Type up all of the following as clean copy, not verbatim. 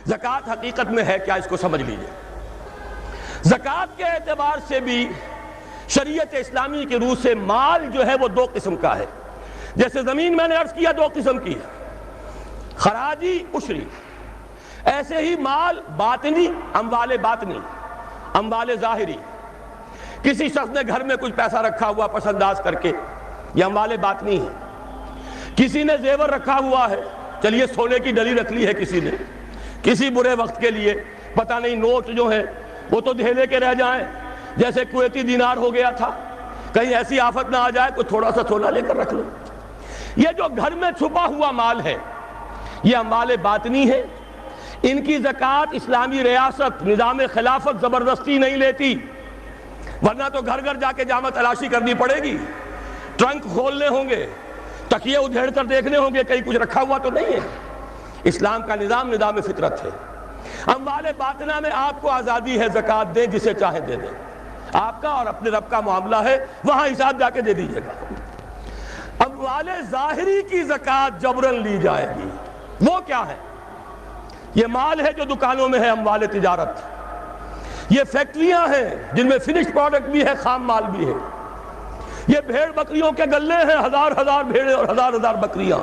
زکوٰۃ حقیقت میں ہے کیا، اس کو سمجھ لیجئے۔ زکوٰۃ کے اعتبار سے بھی شریعت اسلامی کے روح سے مال جو ہے وہ دو قسم کا ہے۔ جیسے زمین میں نے عرض کیا دو قسم کی ہے، خراجی عشری، ایسے ہی مال باطنی، اموال باطنی، اموال ظاہری۔ کسی شخص نے گھر میں کچھ پیسہ رکھا ہوا پس انداز کر کے، یہ اموال باطنی ہے۔ کسی نے زیور رکھا ہوا ہے، چلیے سونے کی ڈلی رکھ لی ہے کسی نے، کسی برے وقت کے لیے، پتہ نہیں نوٹ جو ہیں وہ تو دھیلے کے رہ جائیں، جیسے کویتی دینار ہو گیا تھا، کہیں ایسی آفت نہ آ جائے کوئی تھوڑا سا سونا لے کر رکھ لو۔ یہ جو گھر میں چھپا ہوا مال ہے یہ اموال باطنی ہے، ان کی زکوٰۃ اسلامی ریاست نظام خلافت زبردستی نہیں لیتی، ورنہ تو گھر گھر جا کے جامع تلاشی کرنی پڑے گی، ٹرنک کھولنے ہوں گے، تکیے ادھیڑ کر دیکھنے ہوں گے کہیں کچھ رکھا ہوا تو نہیں ہے۔ اسلام کا نظام نظام فطرت ہے۔ اموال باطنہ میں آپ کو آزادی ہے، زکوٰۃ دیں جسے چاہے دے دیں، آپ کا اور اپنے رب کا معاملہ ہے، وہاں حساب جا کے دے دیجیے گا۔ اموال ظاہری کی زکوٰۃ جبرن لی جائے گی۔ وہ کیا ہے؟ یہ مال ہے جو دکانوں میں ہے، اموال تجارت، یہ فیکٹریاں ہیں جن میں فنش پروڈکٹ بھی ہے، خام مال بھی ہے، یہ بھیڑ بکریوں کے گلے ہیں، ہزار ہزار بھیڑیں اور ہزار ہزار بکریاں،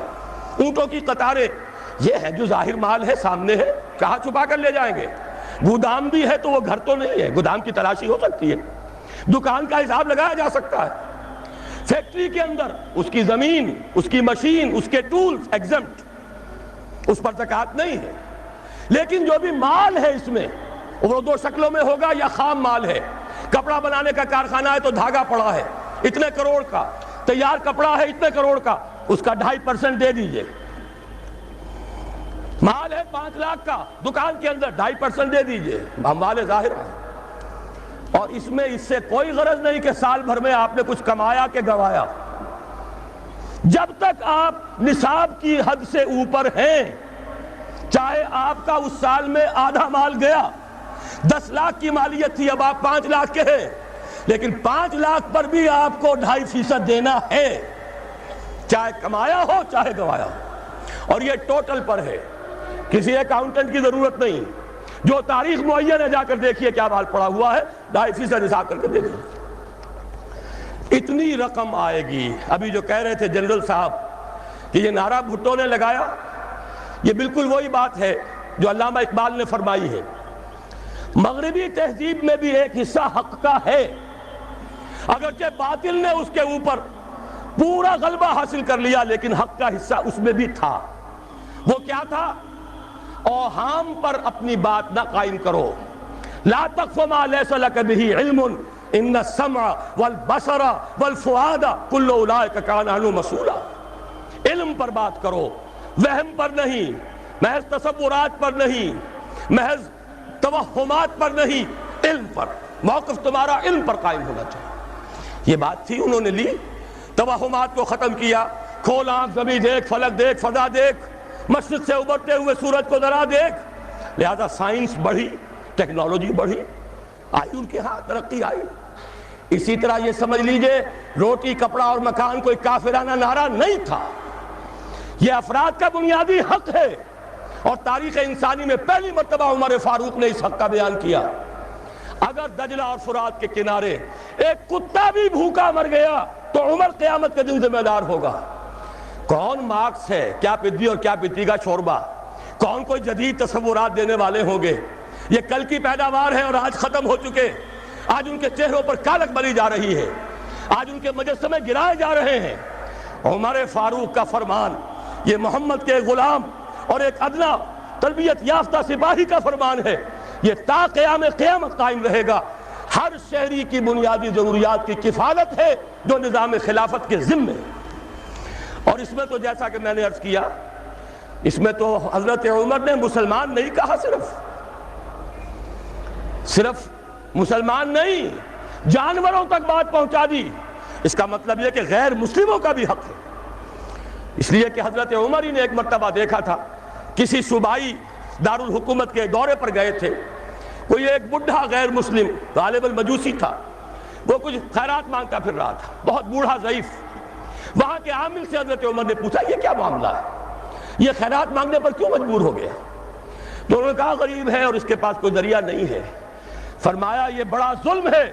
اونٹوں کی قطاریں، یہ ہے جو ظاہر مال ہے، سامنے ہے، کہاں چھپا کر لے جائیں گے؟ گودام بھی ہے تو وہ گھر تو نہیں ہے، گودام کی تلاشی ہو سکتی ہے، دکان کا حساب لگایا جا سکتا ہے۔ فیکٹری کے اندر اس کی زمین، اس کی مشین، اس کے ٹولز ایگزمپٹ، اس پر زکوٰۃ نہیں ہے۔ لیکن جو بھی مال ہے اس میں وہ دو شکلوں میں ہوگا، یا خام مال ہے، کپڑا بنانے کا کارخانہ ہے تو دھاگا پڑا ہے اتنے کروڑ کا، تیار کپڑا ہے اتنے کروڑ کا، اس کا 2.5% دے دیجئے۔ مال ہے 5 لاکھ کا، دکان کے اندر 2.5% دے دیجئے، اموال ظاہر ہے۔ اور اس میں اس سے کوئی غرض نہیں کہ سال بھر میں آپ نے کچھ کمایا کہ گوایا، جب تک آپ نصاب کی حد سے اوپر ہیں، چاہے آپ کا اس سال میں آدھا مال گیا، 10 لاکھ کی مالیت تھی، اب آپ 5 لاکھ کے ہیں، لیکن 5 لاکھ پر بھی آپ کو 2.5% دینا ہے، چاہے کمایا ہو چاہے گوایا ہو۔ اور یہ ٹوٹل پر ہے، کسی اکاؤنٹنٹ کی ضرورت نہیں، جو تاریخ معین ہے جا کر دیکھیے کیا مال پڑا ہوا ہے، 2.5% حساب کر کے دیکھیے، اتنی رقم آئے گی۔ ابھی جو کہہ رہے تھے جنرل صاحب کہ یہ نعرہ بھٹو نے لگایا، یہ بالکل وہی بات ہے جو علامہ اقبال نے فرمائی ہے، مغربی تہذیب میں بھی ایک حصہ حق کا ہے، اگرچہ باطل نے اس کے اوپر پورا غلبہ حاصل کر لیا، لیکن حق کا حصہ اس میں بھی تھا۔ وہ کیا تھا؟ اوہام پر اپنی بات نہ قائم کرو، لا تقف ما لیس لک بہ علم ان السمع والبصر والفؤاد کل اولئک کان عنہ مسئولا۔ علم پر بات کرو، وہم پر نہیں، محض تصورات پر نہیں، محض توہمات پر نہیں، علم پر، موقف تمہارا علم پر قائم ہونا چاہیے۔ یہ بات تھی، انہوں نے لی، توہمات کو ختم کیا، کھول آنکھ، زمین دیکھ، فلک دیکھ، فضا دیکھ، مشرق سے ابھرتے ہوئے سورج کو ذرا دیکھ۔ لہذا سائنس بڑھی، ٹیکنالوجی بڑھی، آئی ان کے ہاں ترقی آئی۔ اسی طرح یہ سمجھ لیجئے روٹی، کپڑا اور مکان کوئی کافرانہ نعرہ نہیں تھا، یہ افراد کا بنیادی حق ہے، اور تاریخ انسانی میں پہلی مرتبہ عمر فاروق نے اس حق کا بیان کیا۔ اگر دجلہ اور فرات کے کنارے ایک کتا بھی بھوکا مر گیا تو عمر قیامت کے دن ذمہ دار ہوگا۔ کون مارکس ہے، کیا پدی اور کیا پتی کا شوربہ، کون کوئی جدید تصورات دینے والے ہوں گے؟ یہ کل کی پیداوار ہے اور آج ختم ہو چکے، آج ان کے چہروں پر کالک بلی جا رہی ہے، آج ان کے مجسمے گرائے جا رہے ہیں۔ عمر فاروق کا فرمان، یہ محمد کے غلام اور ایک ادنا تربیت یافتہ سپاہی کا فرمان ہے، یہ تا قیام قیامت قائم رہے گا۔ ہر شہری کی بنیادی ضروریات کی کفالت ہے جو نظام خلافت کے ذمے ہے۔ اور اس میں تو جیسا کہ میں نے عرض کیا، اس میں تو حضرت عمر نے مسلمان نہیں کہا، صرف مسلمان نہیں، جانوروں تک بات پہنچا دی۔ اس کا مطلب یہ کہ غیر مسلموں کا بھی حق ہے، اس لیے کہ حضرت عمر ہی نے ایک مرتبہ دیکھا تھا، کسی صوبائی دارالحکومت کے دورے پر گئے تھے، کوئی ایک بڈھا غیر مسلم غالباً مجوسی تھا، وہ کچھ خیرات مانگتا پھر رہا تھا، بہت بوڑھا ضعیف۔ وہاں کے عامل سے حضرت عمر نے پوچھا یہ کیا معاملہ ہے، یہ خیرات مانگنے پر کیوں مجبور ہو گیا؟ تو انہوں نے کہا غریب ہے اور اس کے پاس کوئی ذریعہ نہیں ہے۔ فرمایا یہ بڑا ظلم ہے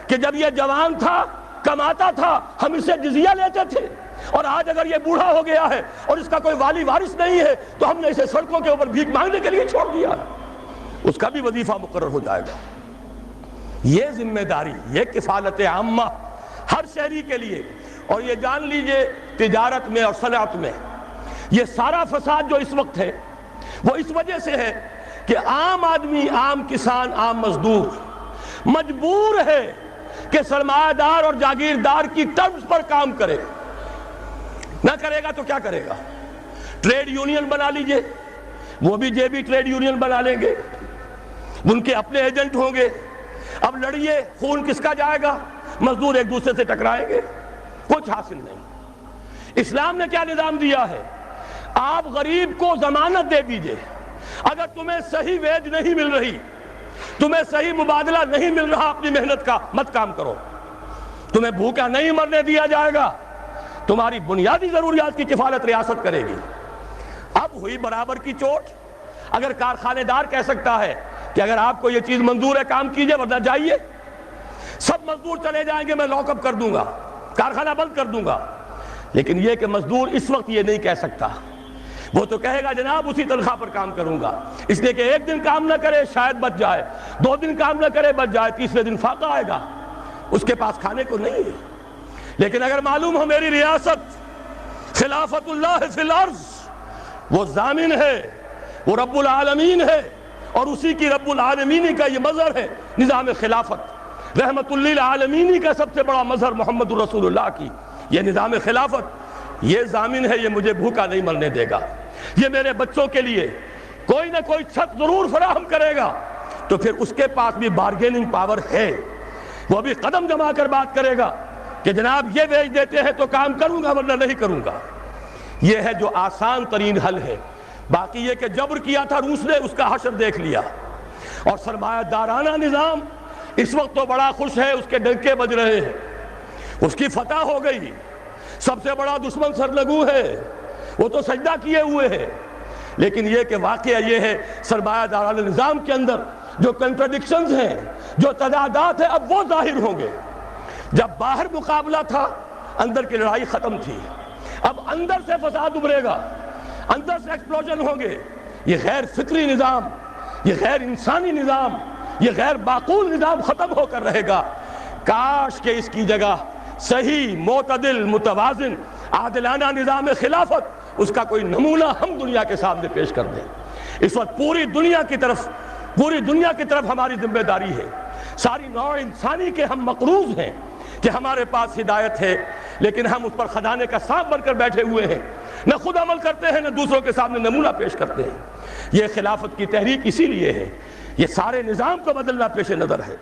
کہ جب یہ جوان تھا، کماتا تھا، ہم اسے جزیہ لیتے تھے، اور آج اگر یہ بوڑھا ہو گیا ہے اور اس کا کوئی والی وارث نہیں ہے تو ہم نے اسے سڑکوں کے اوپر بھیک مانگنے کے لیے چھوڑ دیا، اس کا بھی وظیفہ مقرر ہو جائے گا۔ یہ ذمہ داری، یہ کفالت عامہ ہر شہری کے لیے۔ اور یہ جان لیجئے تجارت میں اور صنعت میں یہ سارا فساد جو اس وقت ہے وہ اس وجہ سے ہے کہ عام آدمی، عام کسان، عام مزدور مجبور ہے کہ سرمایہ دار اور جاگیردار کی ٹرمز پر کام کرے۔ نہ کرے گا تو کیا کرے گا؟ ٹریڈ یونین بنا لیجئے، وہ بھی جیبی ٹریڈ یونین بنا لیں گے، ان کے اپنے ایجنٹ ہوں گے۔ اب لڑیے، خون کس کا جائے گا؟ مزدور ایک دوسرے سے ٹکرائیں گے، کچھ حاصل نہیں۔ اسلام نے کیا نظام دیا ہے؟ آپ غریب کو ضمانت دے دیجئے، اگر تمہیں صحیح ویج نہیں مل رہی، تمہیں صحیح مبادلہ نہیں مل رہا اپنی محنت کا، مت کام کرو، تمہیں بھوکا نہیں مرنے دیا جائے گا، تمہاری بنیادی ضروریات کی کفالت ریاست کرے گی۔ اب ہوئی برابر کی چوٹ۔ اگر کارخانے دار کہہ سکتا ہے کہ اگر آپ کو یہ چیز منظور ہے کام کیجئے ورنہ جائیے، سب مزدور چلے جائیں گے، میں لاک اپ کر دوں گا، کارخانہ بند کر دوں گا، لیکن یہ کہ مزدور اس وقت یہ نہیں کہہ سکتا، وہ تو کہے گا جناب اسی تنخواہ پر کام کروں گا، اس لیے کہ ایک دن کام نہ کرے شاید بچ جائے، 2 دن کام نہ کرے بچ جائے، تیسرے دن فاقہ آئے گا، اس کے پاس کھانے کو نہیں ہے۔ لیکن اگر معلوم ہو میری ریاست خلافت اللہ فی الارض، وہ ضامن ہے، وہ رب العالمین ہے، اور اسی کی رب العالمینی کا یہ مظہر ہے نظام خلافت، رحمت للعالمینی کا سب سے بڑا مظہر محمد رسول اللہ کی یہ نظام خلافت، یہ ضامن ہے، یہ مجھے بھوکا نہیں مرنے دے گا، یہ میرے بچوں کے لیے کوئی نہ کوئی چھت ضرور فراہم کرے گا، تو پھر اس کے پاس بھی بارگیننگ پاور ہے، وہ بھی قدم جما کر بات کرے گا کہ جناب یہ ویج دیتے ہیں تو کام کروں گا ورنہ نہیں کروں گا۔ یہ ہے جو آسان ترین حل ہے۔ باقی یہ کہ جبر کیا تھا روس نے، اس کا حشر دیکھ لیا، اور سرمایہ دارانہ نظام اس وقت تو بڑا خوش ہے، اس کے ڈنکے بج رہے ہیں، اس کی فتح ہو گئی، سب سے بڑا دشمن سرنگو ہے، وہ تو سجدہ کیے ہوئے ہے۔ لیکن یہ کہ واقعہ یہ ہے سرمایہ دارانہ نظام کے اندر جو کنٹرڈکشنز ہیں، جو تضادات ہیں، اب وہ ظاہر ہوں گے۔ جب باہر مقابلہ تھا، اندر کی لڑائی ختم تھی، اب اندر سے فساد ابھرے گا، اندر سے ایکسپلوژن ہوں گے۔ یہ غیر فطری نظام، یہ غیر انسانی نظام، یہ غیر معقول نظام ختم ہو کر رہے گا۔ کاش کہ اس کی جگہ صحیح، معتدل، متوازن، عادلانہ نظام خلافت، اس کا کوئی نمونہ ہم دنیا کے سامنے پیش کر دیں۔ اس وقت پوری دنیا کی طرف ہماری ذمہ داری ہے، ساری نوع انسانی کے ہم مقروض ہیں کہ ہمارے پاس ہدایت ہے، لیکن ہم اس پر خزانے کا سانپ بن کر بیٹھے ہوئے ہیں، نہ خود عمل کرتے ہیں نہ دوسروں کے سامنے نمونہ پیش کرتے ہیں۔ یہ خلافت کی تحریک اسی لیے ہے، یہ سارے نظام کو بدلنا پیش نظر ہے۔